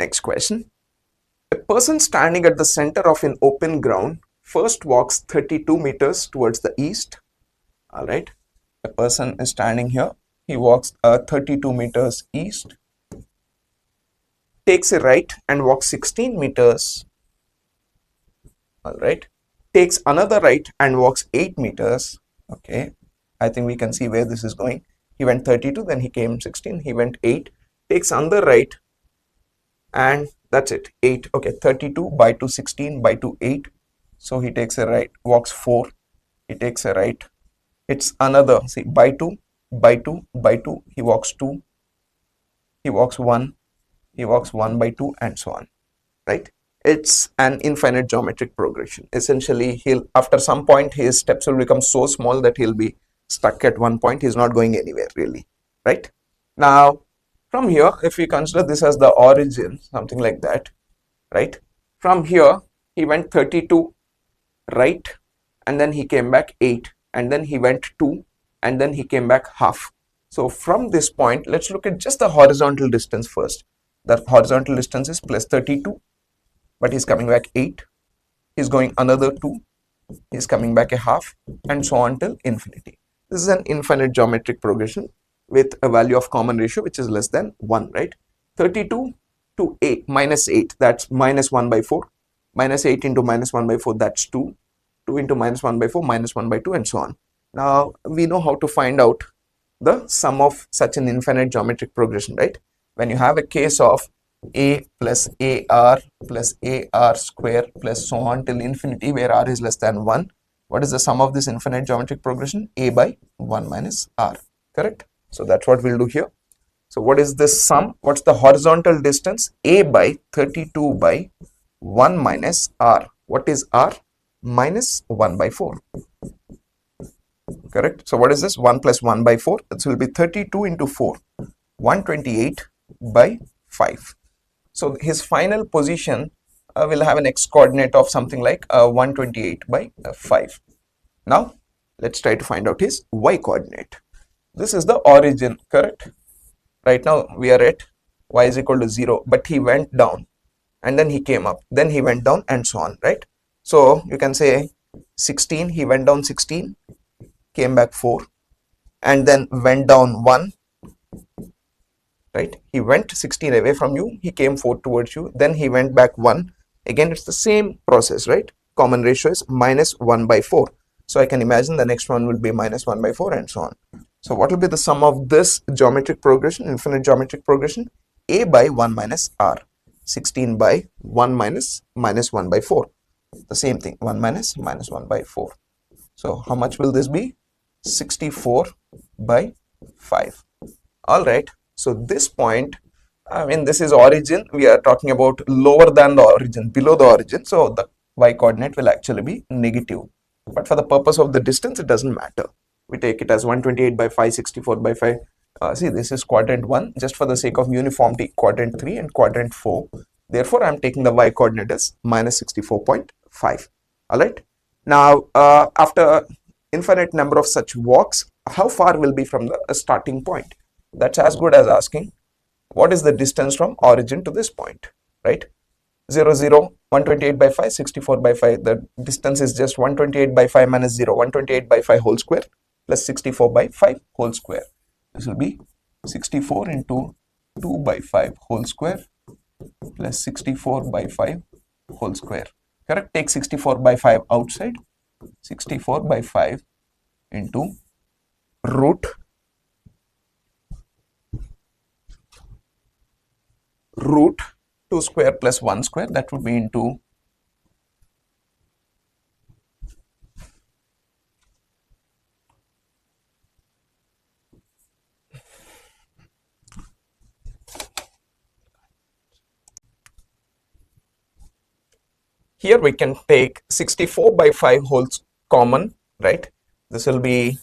Next question. A person standing at the center of an open ground first walks 32 meters towards the east. All right. A person is standing here. He walks 32 meters east, takes a right and walks 16 meters. All right. Takes another right and walks 8 meters. Okay. I think we can see where this is going. He went 32, then he came 16, he went 8, takes another right, and that's it, 8. Okay, 32 by 2, 16 by 2, 8. So he takes a right, walks 4, he takes a right. It's another, see, by 2, by 2, by 2, he walks 2, he walks 1, he walks 1 by 2, and so on, right? It's an infinite geometric progression. Essentially, after some point, his steps will become so small that he'll be stuck at one point. He's not going anywhere really, right? Now, from here, if we consider this as the origin, something like that, right? From here, he went 32 right, and then he came back 8, and then he went 2, and then he came back half. So from this point, let's look at just the horizontal distance first. The horizontal distance is plus 32, but he's coming back 8. He's going another 2. He's coming back a half, and so on till infinity. This is an infinite geometric progression with a value of common ratio which is less than 1, right? 32 to 8 minus 8, that's minus 1 by 4. Minus 8 into minus 1 by 4, that's 2. 2 into minus 1 by 4, minus 1 by 2, and so on. Now, we know how to find out the sum of such an infinite geometric progression, right? When you have a case of a plus ar plus ar square plus so on till infinity, where r is less than 1, what is the sum of this infinite geometric progression? A by 1 minus r, correct? So that's what we'll do here. So what is this sum? What's the horizontal distance? A by 32 by 1 minus r. What is r? Minus 1 by 4. Correct? So what is this? 1 plus 1 by 4. This will be 32 into 4. 128 by 5. So his final position will have an x coordinate of something like 128 by 5. Now, let's try to find out his y coordinate. This is the origin, correct? Right now, we are at y is equal to 0, but he went down and then he came up, then he went down and so on, right? So, you can say 16, he went down 16, came back 4, and then went down 1, right? He went 16 away from you, he came 4 towards you, then he went back 1. Again, it's the same process, right? Common ratio is minus 1 by 4. So I can imagine the next one will be minus 1 by 4 and so on. So what will be the sum of this geometric progression, infinite geometric progression? A by 1 minus r. 16 by 1 minus 1 by 4. The same thing, 1 minus 1 by 4. So how much will this be? 64 by 5. All right. So this point, I mean, this is origin. We are talking about lower than the origin, below the origin. So the y coordinate will actually be negative. But for the purpose of the distance, it doesn't matter. We take it as 128 by 5, 64 by 5. See, this is quadrant 1, just for the sake of uniformity, quadrant 3 and quadrant 4. Therefore, I am taking the y coordinate as minus 64.5. All right. Now, after infinite number of such walks, how far will be from the starting point? That's as good as asking, what is the distance from origin to this point, right? 0, 0, 128 by 5, 64 by 5. The distance is just 128 by 5 minus 0, 128 by 5 whole square plus 64 by 5 whole square. This will be 64 into 2 by 5 whole square plus 64 by 5 whole square. Correct? Take 64 by 5 outside. 64 by 5 into root 2 square plus 1 square, that would be into here we can take 64 by 5 wholes common, right? This will be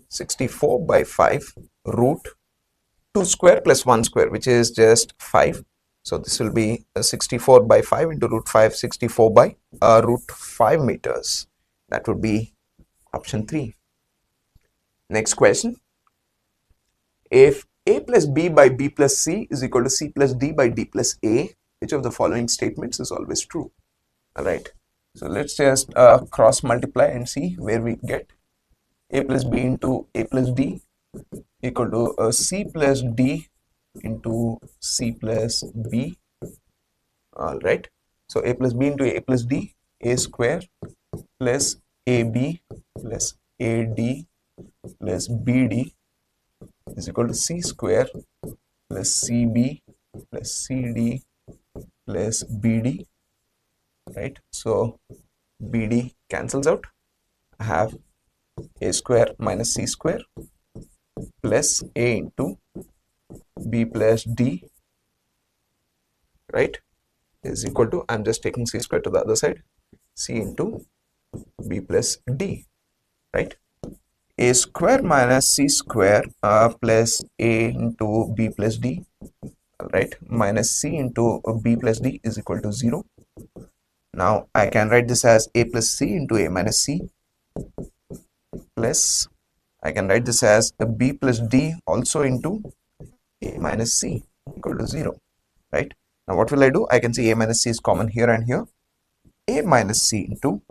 64 by 5 root 2 square plus 1 square, which is just 5. So this will be 64 by 5 into root 5, 64 by root 5 meters. That would be option 3. Next question. If A plus B by B plus C is equal to C plus D by D plus A. Which of the following statements is always true? Alright, so let's just cross multiply and see where we get. A plus B into A plus D equal to C plus D into C plus B. Alright, so A plus B into A plus D, A square plus AB plus AD plus BD is equal to C square plus CB plus CD plus BD, right? So BD cancels out. I have A square minus C square plus A into B plus D, right, is equal to, I'm just taking C square to the other side, C into B plus D, right? A square minus C square plus A into B plus D, right, minus C into B plus D is equal to 0. Now I can write this as A plus C into A minus C, plus I can write this as a B plus D also into A minus C equal to 0, right? Now what will I do? I can see A minus C is common here and here. A minus C into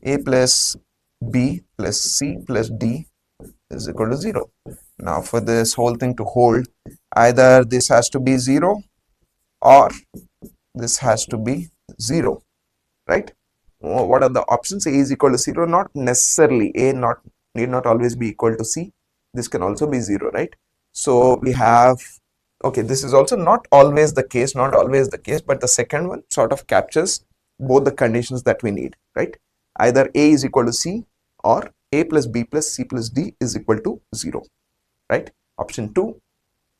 A plus B plus C plus D is equal to 0. Now for this whole thing to hold, either this has to be 0 or this has to be 0, right? What are the options? A is equal to 0, not necessarily. A need not always be equal to C. This can also be 0, right? So we have, okay, this is also not always the case, but the second one sort of captures both the conditions that we need, right? Either A is equal to C or A plus B plus C plus D is equal to 0, right? Option 2,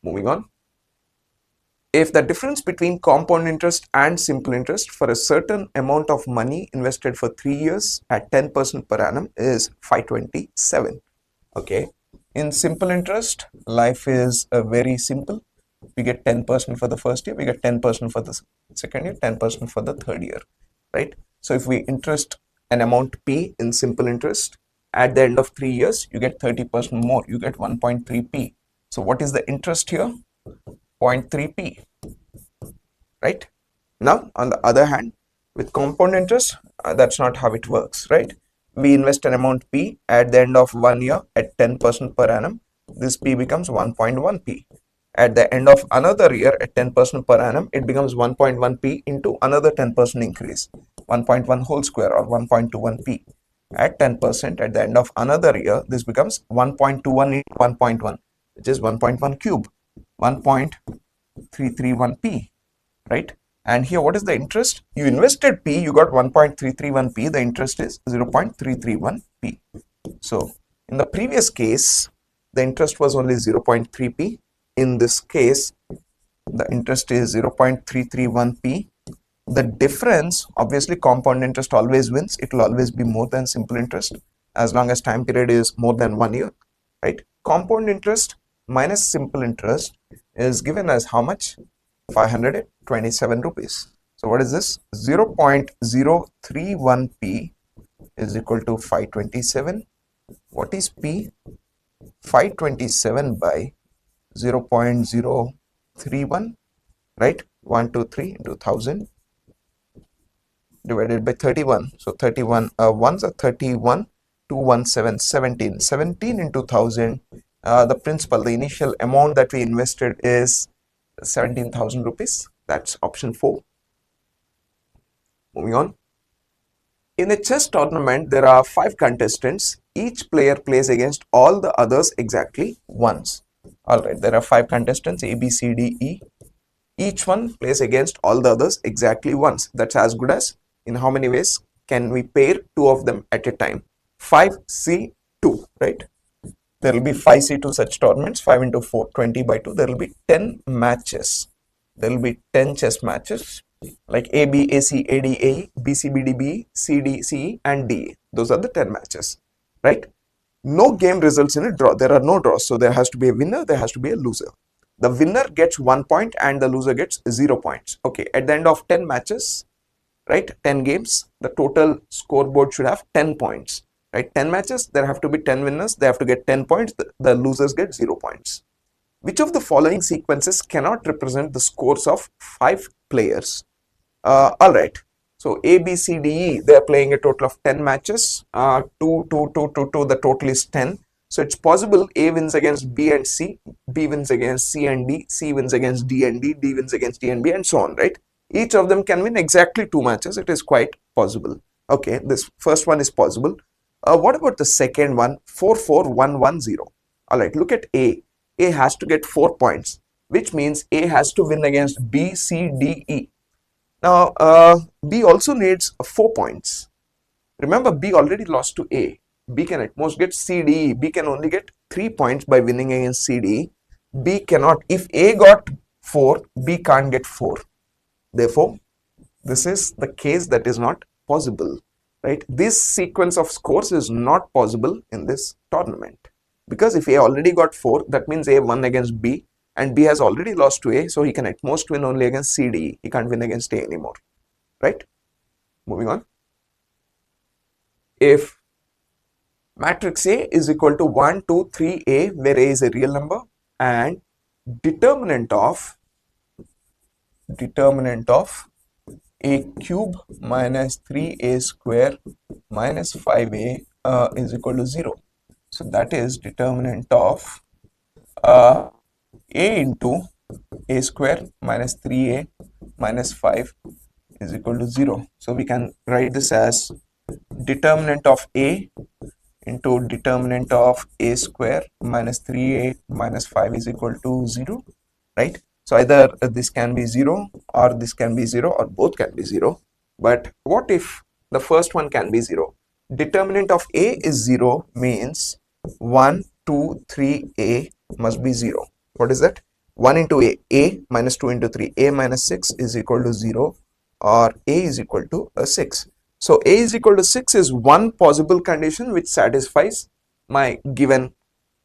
moving on. If the difference between compound interest and simple interest for a certain amount of money invested for 3 years at 10% per annum is 527, okay? In simple interest, life is very simple. We get 10% for the first year, we get 10% for the second year, 10% for the third year, right? So if we interest an amount P in simple interest, at the end of 3 years, you get 30% more, you get 1.3P. So what is the interest here? 0.3P, right? Now, on the other hand, with compound interest, that's not how it works, right? We invest an amount P at the end of 1 year at 10% per annum. This P becomes 1.1P. At the end of another year at 10% per annum, it becomes 1.1P into another 10% increase, 1.1 whole square or 1.21P. At 10% at the end of another year, this becomes 1.21 into 1.1, which is 1.1 cube, 1.331P, right? And here, what is the interest? You invested P, you got 1.331P, the interest is 0.331P. So, in the previous case, the interest was only 0.3P. In this case, the interest is 0.331P. The difference, obviously compound interest always wins. It will always be more than simple interest as long as time period is more than 1 year, right? Compound interest minus simple interest is given as how much? 527 rupees. So what is this? 0.031P is equal to 527. What is P? 527 by 0.031, right? 123 into 1000 divided by 31. So 31 ones are 31, 217, 17. 17 into 1000. The principal, the initial amount that we invested is 17,000 rupees. That's option 4. Moving on. In a chess tournament, there are 5 contestants. Each player plays against all the others exactly once. Alright, there are 5 contestants, A, B, C, D, E. Each one plays against all the others exactly once. That's as good as, in how many ways can we pair 2 of them at a time? 5C2, right? There will be 5C2 such tournaments, 5 into 4, 20 by 2. There will be 10 matches. There will be 10 chess matches like A, B, A, C, A, D, A, E, B, C, B, D, B, E, C, D, C, E, and D, E. Those are the 10 matches, right? No game results in a draw. There are no draws. So there has to be a winner, there has to be a loser. The winner gets 1 point and the loser gets 0 points. Okay, at the end of 10 matches, right, 10 games, the total scoreboard should have 10 points. Right, 10 matches, there have to be 10 winners, they have to get 10 points, the losers get 0 points. Which of the following sequences cannot represent the scores of 5 players? All right. So A, B, C, D, E, they are playing a total of 10 matches. 2, 2, 2, 2, 2, the total is 10. So it's possible A wins against B and C, B wins against C and D, C wins against D and D, D wins against D and B, and so on, right? Each of them can win exactly 2 matches. It is quite possible. Okay, this first one is possible. What about the second one? 4, 4, 1, 1, 0. All right, look at A. A has to get 4 points, which means A has to win against B, C, D, E. Now, B also needs 4 points. Remember, B already lost to A. B can at most get C, D, E. B can only get 3 points by winning against C, D, E. B cannot. If A got 4, B can't get 4. Therefore, this is the case that is not possible, right? This sequence of scores is not possible in this tournament. Because if A already got 4, that means A won against B, and B has already lost to A, so he can at most win only against C, D, E. He can't win against A anymore, right? Moving on. If matrix A is equal to 1, 2, 3A, where A is a real number, and determinant of A cube minus 3A square minus 5A is equal to 0. So that is determinant of A into A square minus 3A minus 5 is equal to 0. So we can write this as determinant of A into determinant of A square minus 3A minus 5 is equal to 0, right? So either this can be 0 or this can be 0 or both can be 0. But what if the first one can be 0? Determinant of A is 0 means 1, 2, 3A must be 0. What is that? 1 into A minus 2 into 3, A minus 6 is equal to 0, or A is equal to 6. So A is equal to 6 is one possible condition which satisfies my given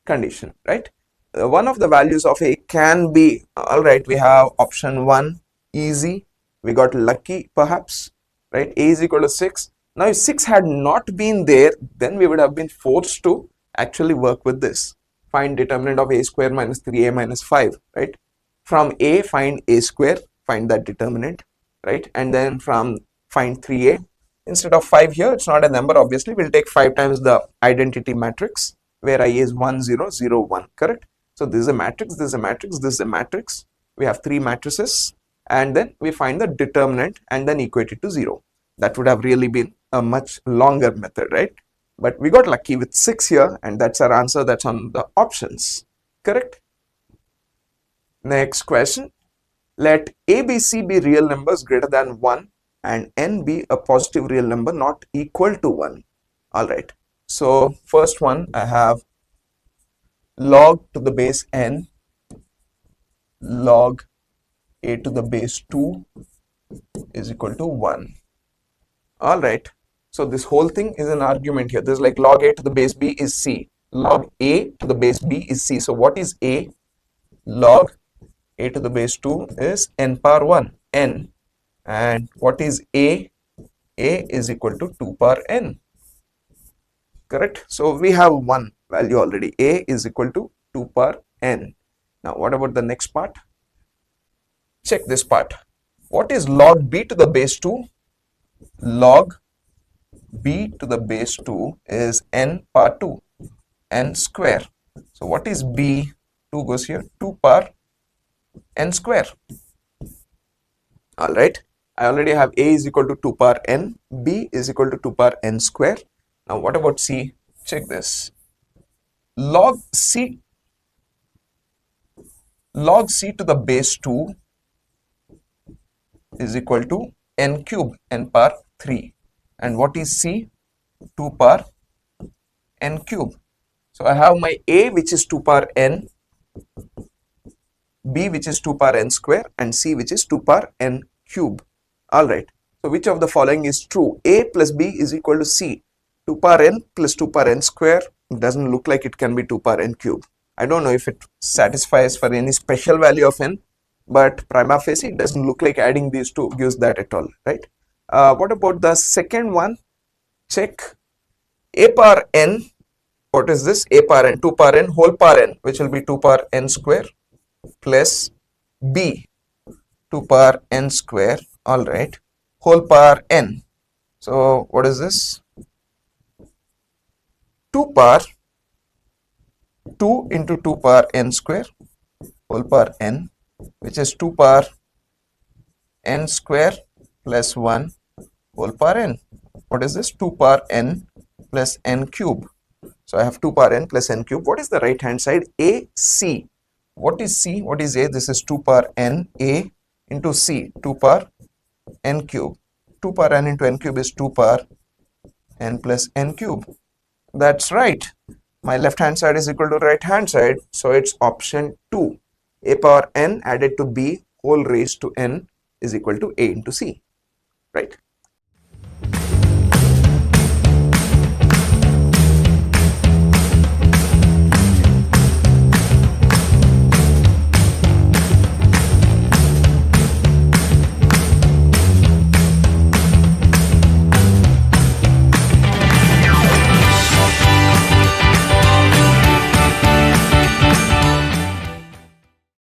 condition, right? One of the values of A can be, all right, we have option 1, easy, we got lucky perhaps, right? A is equal to 6. Now if 6 had not been there, then we would have been forced to actually work with this. Find determinant of A square minus 3A minus 5, right? From A, find A square, find that determinant, right? And then from find 3A. Instead of 5 here, it's not a number, obviously, we'll take 5 times the identity matrix, where I is 1, 0, 0, 1, correct? So this is a matrix, this is a matrix, this is a matrix. We have 3 matrices, and then we find the determinant and then equate it to 0. That would have really been a much longer method, right? But we got lucky with 6 here, and that's our answer. That's on the options, correct? Next question. Let A, B, C be real numbers greater than 1 and N be a positive real number not equal to 1. All right. So first one, I have log to the base N, log A to the base 2 is equal to 1. All right. So this whole thing is an argument here. This is like log A to the base B is C. Log A to the base B is C. So what is A? Log A to the base 2 is N power 1, N. And what is A? A is equal to 2 power N. Correct? So we have one value already. A is equal to 2 power N. Now what about the next part? Check this part. What is log B to the base 2? Log B to the base 2 is N power 2, N square. So what is B? 2 goes here, 2 power N square. All right. I already have A is equal to 2 power N, B is equal to 2 power N square. Now what about C? Check this. Log C to the base 2 is equal to N cube, N power 3. And what is C? 2 power N cube. So I have my A, which is 2 power N, B, which is 2 power N square, and C, which is 2 power N cube. All right. So which of the following is true? A plus B is equal to C. 2 power N plus 2 power N square doesn't look like it can be 2 power N cube. I don't know if it satisfies for any special value of N, but prima facie it doesn't look like adding these two gives that at all, right? What about the second one? Check A power N. What is this? A power N, 2 power N, whole power N, which will be 2 power N square. plus b 2 power n square, all right, whole power n. So what is this? 2 power 2 into 2 power n square whole power n, which is 2 power n square plus 1 whole power n. What is this? 2 power n plus n cube. So I have 2 power n plus n cube. What is the right hand side? A, C. What is C? What is A? This is 2 power n A into C, 2 power n cube. 2 power n into n cube is 2 power n plus n cube. That's right. My left hand side is equal to right hand side. So it's option 2. A power n added to b whole raised to n is equal to A into C. Right?